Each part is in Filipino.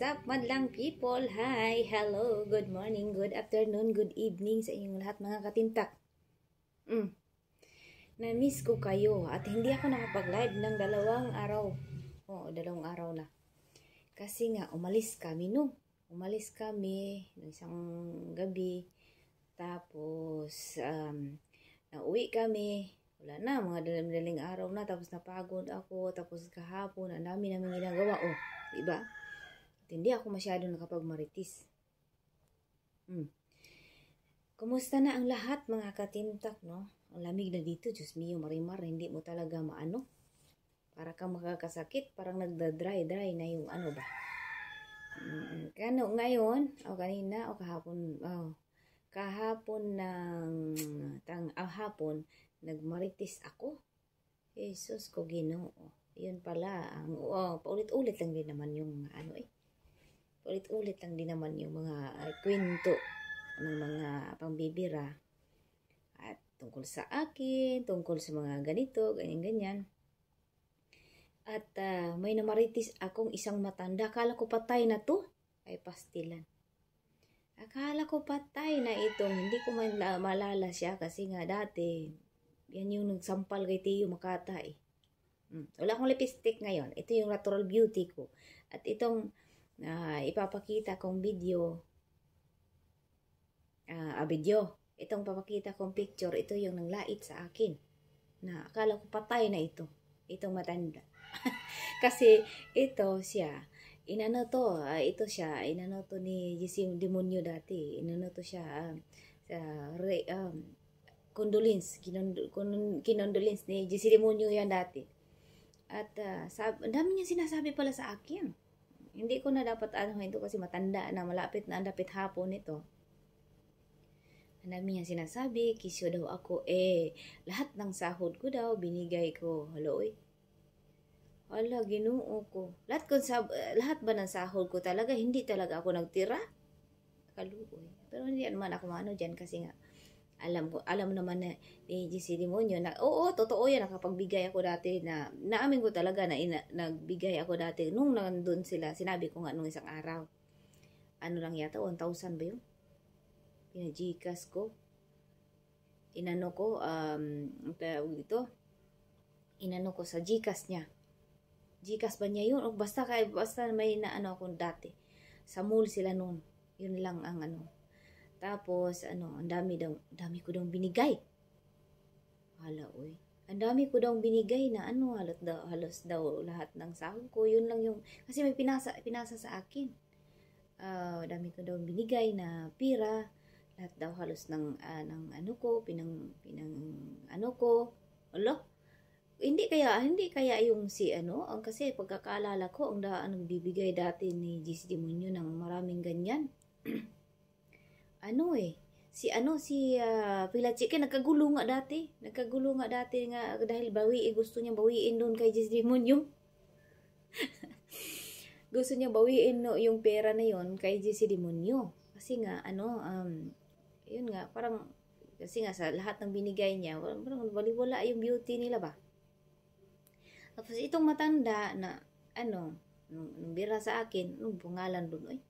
What's up, madlang people? Hi, hello, good morning, good afternoon, good evening sa inyong lahat mga katintak. Na-miss ko kayo at hindi ako nakapag-live ng 2 araw. Oo, 2 araw na. Kasi nga, umalis kami no. Umalis kami ng isang gabi. Tapos, nauwi kami. Wala na, mga daling araw na. Tapos napagod ako. Tapos kahapon, ang dami namin ginagawa. Oh, diba? Hindi ako masyado nakapagmaritis. Kumusta na ang lahat mga katintak, no? Ang lamig na dito, Diyos mio, marimar, hindi mo talaga maano. Para kang makakasakit, parang nagda-dry na yung ano ba. Kano ngayon, o kanina, o kahapon, kahapon hapon, nagmaritis ako. Jesus ko Ginoo. Yun pala, paulit-ulit lang din naman yung ano Ulit-ulit lang din naman yung mga kwento ng mga pangbibira at tungkol sa akin, tungkol sa mga ganito, ganyan-ganyan. At may namaritis akong isang matanda. Akala ko patay na to. Ay pastilan. Akala ko patay na itong. Hindi ko malala siya kasi nga dati yan yung nagsampal kay Tiyo Makata eh. Wala akong lipstick ngayon. Ito yung natural beauty ko. At itong ipapakita kong video. Itong papakita kong picture, ito yung nanglait sa akin. Na akala ko patay na ito. Itong matanda. Kasi ito siya, inano to ni Gising Demonyo dati. Inano to siya condolence ni Gising Demonyo yan dati. At ang dami niya sinasabi pala sa akin. Hindi ko na dapat ito kasi matanda na, malapit na, dapit hapon ito. Ang dami niya sinasabi, kisyo daw ako. Lahat ng sahod ko daw, binigay ko. Haloy. Hala, Ginoo ko. Lahat ba ng sahod ko talaga, hindi talaga ako nagtira? Kaluoy. Pero hindi naman ako maano dyan kasi nga, alam naman na ni GC Demonyo na, totoo yan, nakapagbigay ako dati na, naamin ko talaga na nagbigay ako dati. Nung nandun sila, sinabi ko nga nung isang araw, ano lang yata, 1,000 ba yun? Pinagikas ko. Inano ko, inano ko sa Gcash niya. Gcash ba niya yun? O basta may naano ako dati. Sa mall sila noon. Yun lang ang ano. Tapos, ang dami ko daw binigay. Hala, oy. Ang dami ko daw binigay na halos daw lahat ng sahod ko. Yun lang yung, kasi may pinasa sa akin. Dami ko daw binigay na pira. Lahat daw halos ng ano ko, ano ko. Alo? Hindi kaya yung kasi pagkakaalala ko, ang bibigay dati ni GC Demonyo ng maraming ganyan. Si Pila Chicken nagkagulo nga dati nga dahil gusto niya bawiin doon kay GC Demonyo. Gusto niya bawiin yung pera na yon kay GC Demonyo. Kasi nga yun nga parang kasi nga sa lahat ng binigay niya, parang wala yung beauty nila ba. Tapos itong matanda na nung bira sa akin, nung pangalan doon,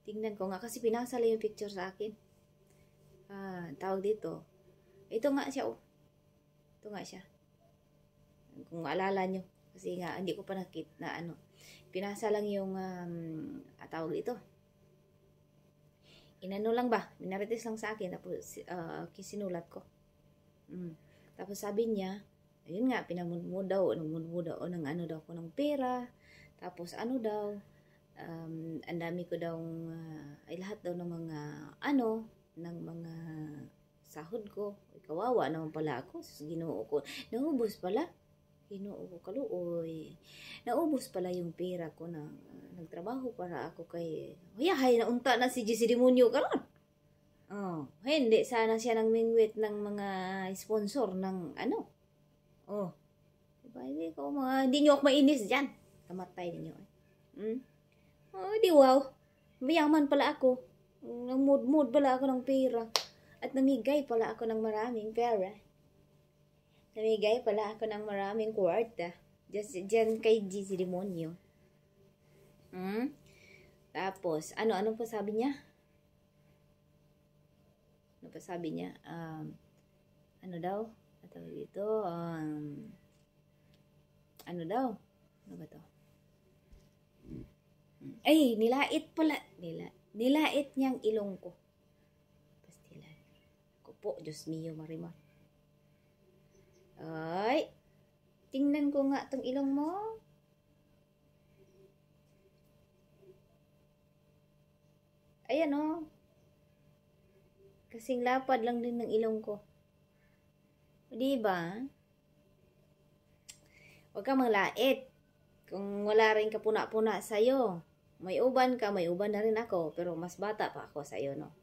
tingnan ko nga kasi pinasa lang yung picture sa akin. Tawag dito. Ito nga siya. Ito nga siya. Kung maalala nyo. Kasi nga, hindi ko pa nakita na pinasa lang yung, tawag dito. Inano lang ba? Minaritis lang sa akin. Tapos, kisinulat ko. Tapos sabi niya, ayun nga, pinamudmo daw ng daw ko ng pera. Tapos daw, ang dami ko daw, lahat daw ng mga, ng mga sahod ko. Kawawa naman pala ako. Ginoo ko. Naubos pala. Ginoo ko, kaluoy. Naubos pala yung pera ko na nagtrabaho para ako kay, hay naunta na si GC Demonyo karon. Hindi sana siya nang mingwit ng mga sponsor ng diba, hindi nyo ako mainis dyan. Kamatay ninyo. Di wow. Mayaman pala ako. Nang-mood pala ako ng pera. At namigay pala ako ng maraming pera. Namigay pala ako ng maraming kwarta. Diyan kay GC Demonyo. Tapos, ano pa sabi niya? Ano pa sabi niya? Ano daw? Tawag dito, ano daw? Ano ba to? Ay, nilait pala. Nilait niyang ilong ko. Pastilan. Ako po, Diyos mio, Marimar. Ay, tingnan ko nga tong ilong mo. Ayan o. Kasing lapad lang din ng ilong ko. Diba? Huwag kang manglait. Kung wala rin kapuna-puna sa'yo. May uban ka, may uban na rin ako. Pero mas bata pa ako sa'yo, no?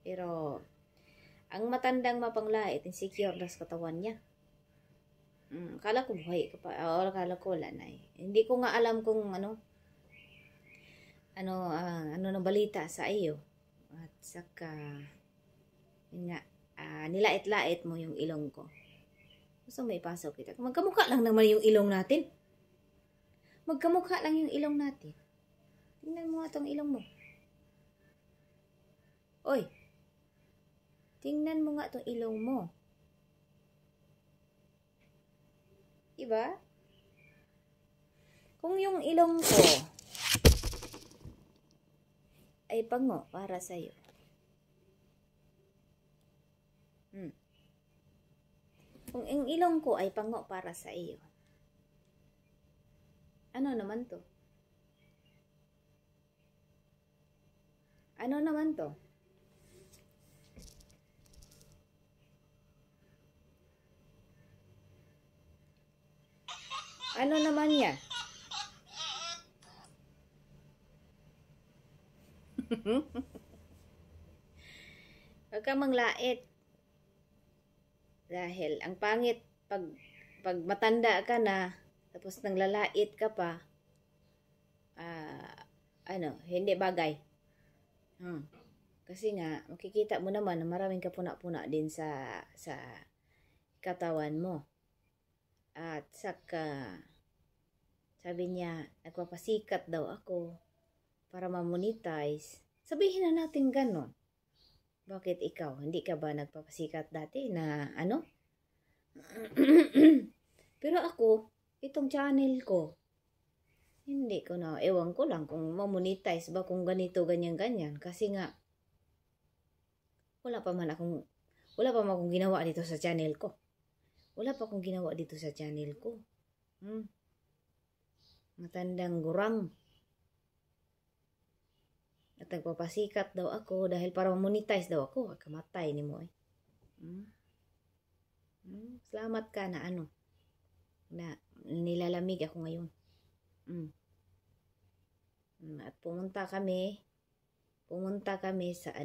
Pero, ang matandang mapanglait, insecure na sa katawan niya. Akala ko buhay ka pa. O, akala ko wala na eh. Hindi ko nga alam kung ano na balita sa iyo. At saka, yun nga, nilait-lait mo yung ilong ko. Gusto may pasok kita. Magkamukha lang naman yung ilong natin. Magkamukha lang yung ilong natin. Tingnan mo nga itong ilong mo. Oy. Tingnan mo nga itong ilong mo. Diba? Kung yung ilong ko ay pango para sa'yo. Kung ang ilong ko ay pango para sa iyo, ano naman to? Ano naman to? Ano naman yan? Huwag ka manglait. Dahil ang pangit pag matanda ka na tapos nanglalait ka pa, hindi bagay. Kasi nga makikita mo naman na maraming kapuna-puna din sa katawan mo. At saka sabi niya nagpapasikat daw ako para ma-monetize. Sabihin na natin ganon. Bakit ikaw? Hindi ka ba nagpapasikat dati na ano? Pero ako, itong channel ko, hindi ko na, ewan ko lang kung ma-monetize ba kung ganito, ganyan. Kasi nga, wala pa man akong ginawa dito sa channel ko. Matandang gurang. At nagpapasikat daw ako dahil para monetize daw ako. Kamatay ni mo eh. Salamat ka na na nilalamig ako ngayon. At pumunta kami sa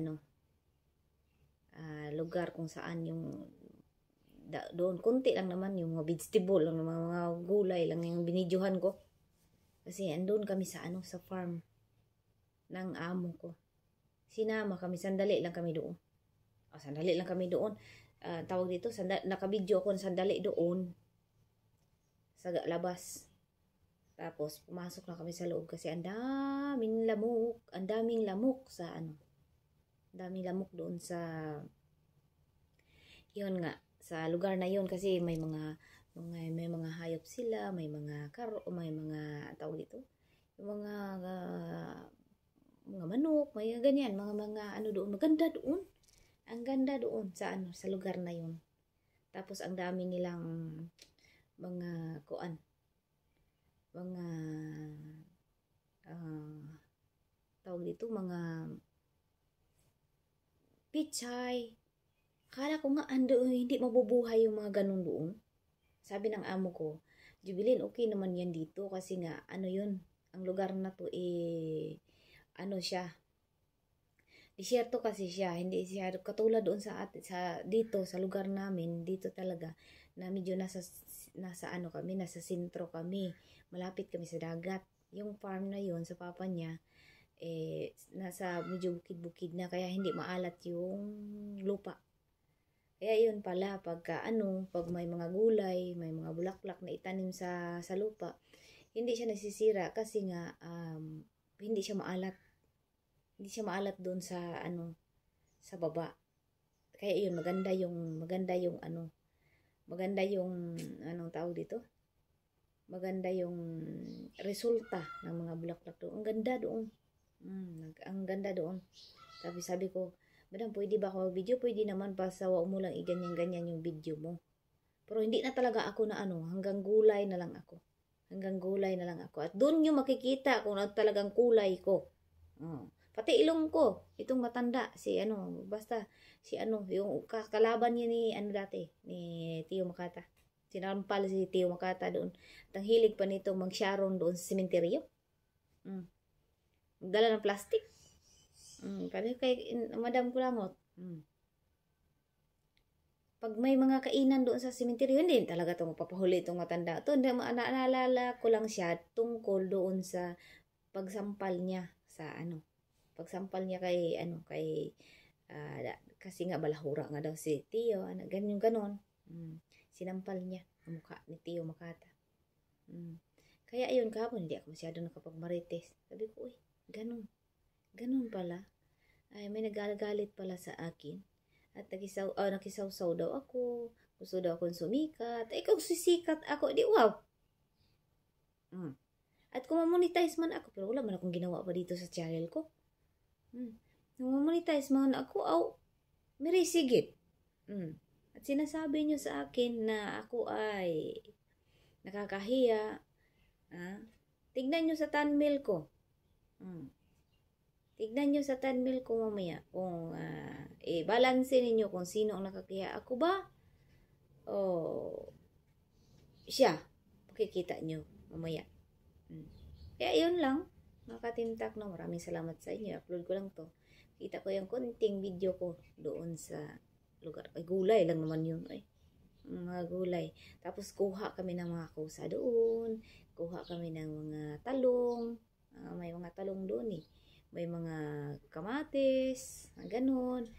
lugar kung saan yung doon kunti lang naman yung mga vegetable lang, mga gulay lang yung binidyohan ko. Kasi andun kami sa sa farm ng amo ko. Sinama kami, sandali lang kami doon. Tawag dito, nakabidyo ako ng sandali doon sa labas. Tapos pumasok na kami sa loob kasi ang daming lamok doon sa yun nga, sa lugar na yun kasi may mga hayop sila, may mga may mga tawag dito, yung mga manok, may ganyan, mga doon, maganda doon. Ang ganda doon sa sa lugar na yun. Tapos ang dami nilang mga tawag dito, mga pichay. Akala ko nga hindi mabubuhay yung mga ganun doon. Sabi ng amo ko, Jubilin, okay naman yan dito kasi nga yun, ang lugar na to siya. Disyerto kasi siya, hindi siya katulad doon dito sa lugar namin, dito talaga na medyo nasa sentro kami, malapit kami sa dagat. Yung farm na yun sa papa niya nasa medyo bukid-bukid na kaya hindi maalat yung lupa. Kaya yun pala pag may mga gulay, may mga bulaklak na itanim sa lupa, hindi siya nasisira kasi nga hindi siya maalat. Hindi siya maalat doon sa ano, sa baba. Kaya yun, maganda yung anong tawag dito? Maganda yung resulta ng mga bulaklak doon. Ang ganda doon. Ang ganda doon. Sabi ko, madam, pwede ba ako mag-video? Pwede naman, basta wag mo lang iganyan-ganyan yung video mo. Pero hindi na talaga ako na hanggang gulay na lang ako. Hanggang gulay na lang ako. At doon yung makikita kung ano talagang kulay ko. Pati ilong ko, itong matanda, basta yung kalaban niya ni dati, ni Tio Makata. Sinampal si Tio Makata doon. At ang hilig pa nito mag-sharon doon sa sementeryo. Magdala ng plastic. Kaya kay Madam Kulangot. Pag may mga kainan doon sa sementeryo, hindi talaga ito mapapahuli itong matanda. Ito, naalala ko lang siya tungkol doon sa pagsampal niya sa pagsampal niya kay kasi nga balahura nga daw si Tio, ganon. Sinampal niya ang mukha ni Tio Makata. Kaya ayun, kahapon hindi ako masyado nakapagmarites. Sabi ko, uy, ganon pala. Ay, may nagagalit pala sa akin. At nakisawsaw daw ako. Gusto daw akong sumikat. Ay, kung sisikat ako, di wow. At kung mamonetize man ako, pero wala man akong ginawa pa dito sa channel ko. Kung mamonetize man ako, merisigit. At sinasabi nyo sa akin na ako ay nakakahiya. Tignan nyo sa thumbnail ko. Tignan nyo sa thumbnail ko mamaya. Kung balance ninyo kung sino ang nakakahiya. Ako ba? O siya? Makikita nyo mamaya. Kaya yun lang. Mga katimtak, no? Maraming salamat sa inyo. Upload ko lang to. Kita ko yung konting video ko doon sa lugar. Ay, gulay lang naman yun. Ay, mga gulay. Tapos kuha kami ng mga kusa doon. Kuha kami ng mga talong. May mga talong doon eh. May mga kamatis. Ganon.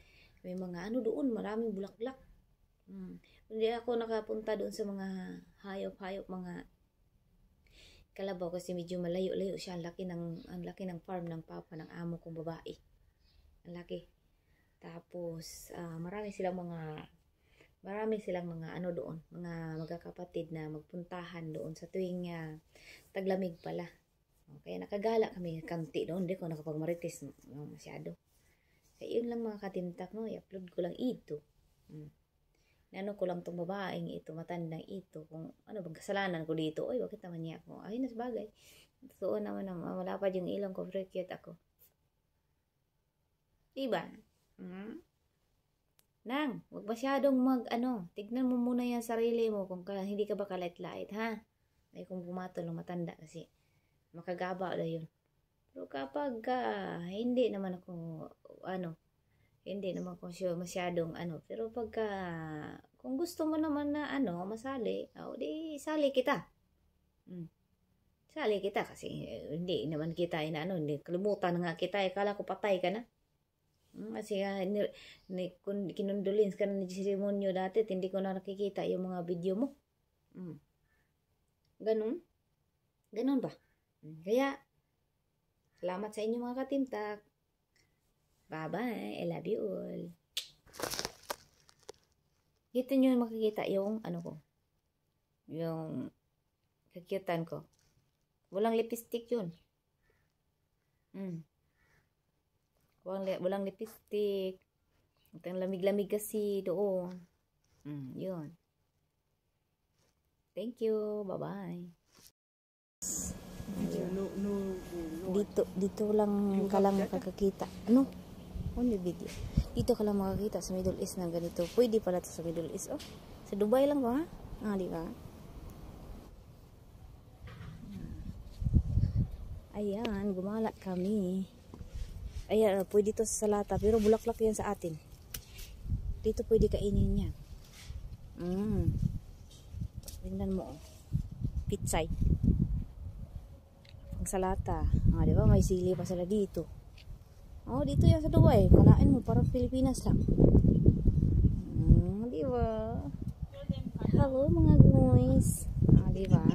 May mga doon. Maraming bulaklak. Hindi ako nakapunta doon sa mga hayop-hayop, mga kalabaw kasi medyo malayo-layo siya. Ang laki ng farm ng papa ng amo kong babae. Ang laki. Tapos marami silang mga doon, mga magkakapatid na magpuntahan doon sa tuwing taglamig pala. Kaya nakagala kami kanti doon. Hindi ko nakapagmarites masyado. Kaya yun lang mga katimtak, no? I-upload ko lang ito. Ko lang tong babaeng ito, matandang ito, kung bang kasalanan ko dito. Oy, bakit naman niya ako? Ay, nasbagay. Totoo naman wala pa yung ilong ko, very cute ako. Diba? Nang, wag masyadong tignan mo muna yung sarili mo kung hindi ka ba kalait-lait, ha? Ay, kung pumatol ng matanda kasi makagaba na yun. Pero kapag hindi naman ako hindi naman ko masyadong pero pagka kung gusto mo naman na masali, di sali kita. Sali kita kasi hindi naman kita hindi kalimutan nga kita, kala ko patay ka na. Kasi kinundulins ka na ni Simonyo dati, hindi ko na nakikita yung mga video mo. Ganun ba? Kaya salamat sa inyo mga katimtak. Bye-bye. I love you all. Dito nyo makikita yung ko. Yung kakyutan ko. Walang lipstick yun. Walang lipstick. Ang lamig-lamig kasi doon. Yun. Thank you. Bye-bye. Dito lang ka lang makakakita. Only video. Dito ka lang makakita sa Middle East ng ganito. Pwede pala ito sa Middle East. Sa Dubai lang ba? Di ba? Ayan, gumala kami. Ayan, pwede ito sa salata. Pero bulaklak yan sa atin. Dito pwede kainin yan. Tingnan mo. Pitsay. Ang salata. Di ba? May sili pa sila dito. Dito yan sa Dubai. Kalain mo, parang Pilipinas lang. Di ba? Hello mga guys. Di ba?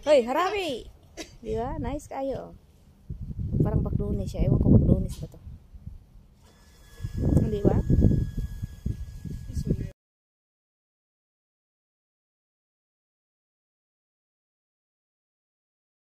Hoy, harami! Di ba? Nice kayo. Parang baklunis siya. Ewan ko baklunis ba to. Hindi ba?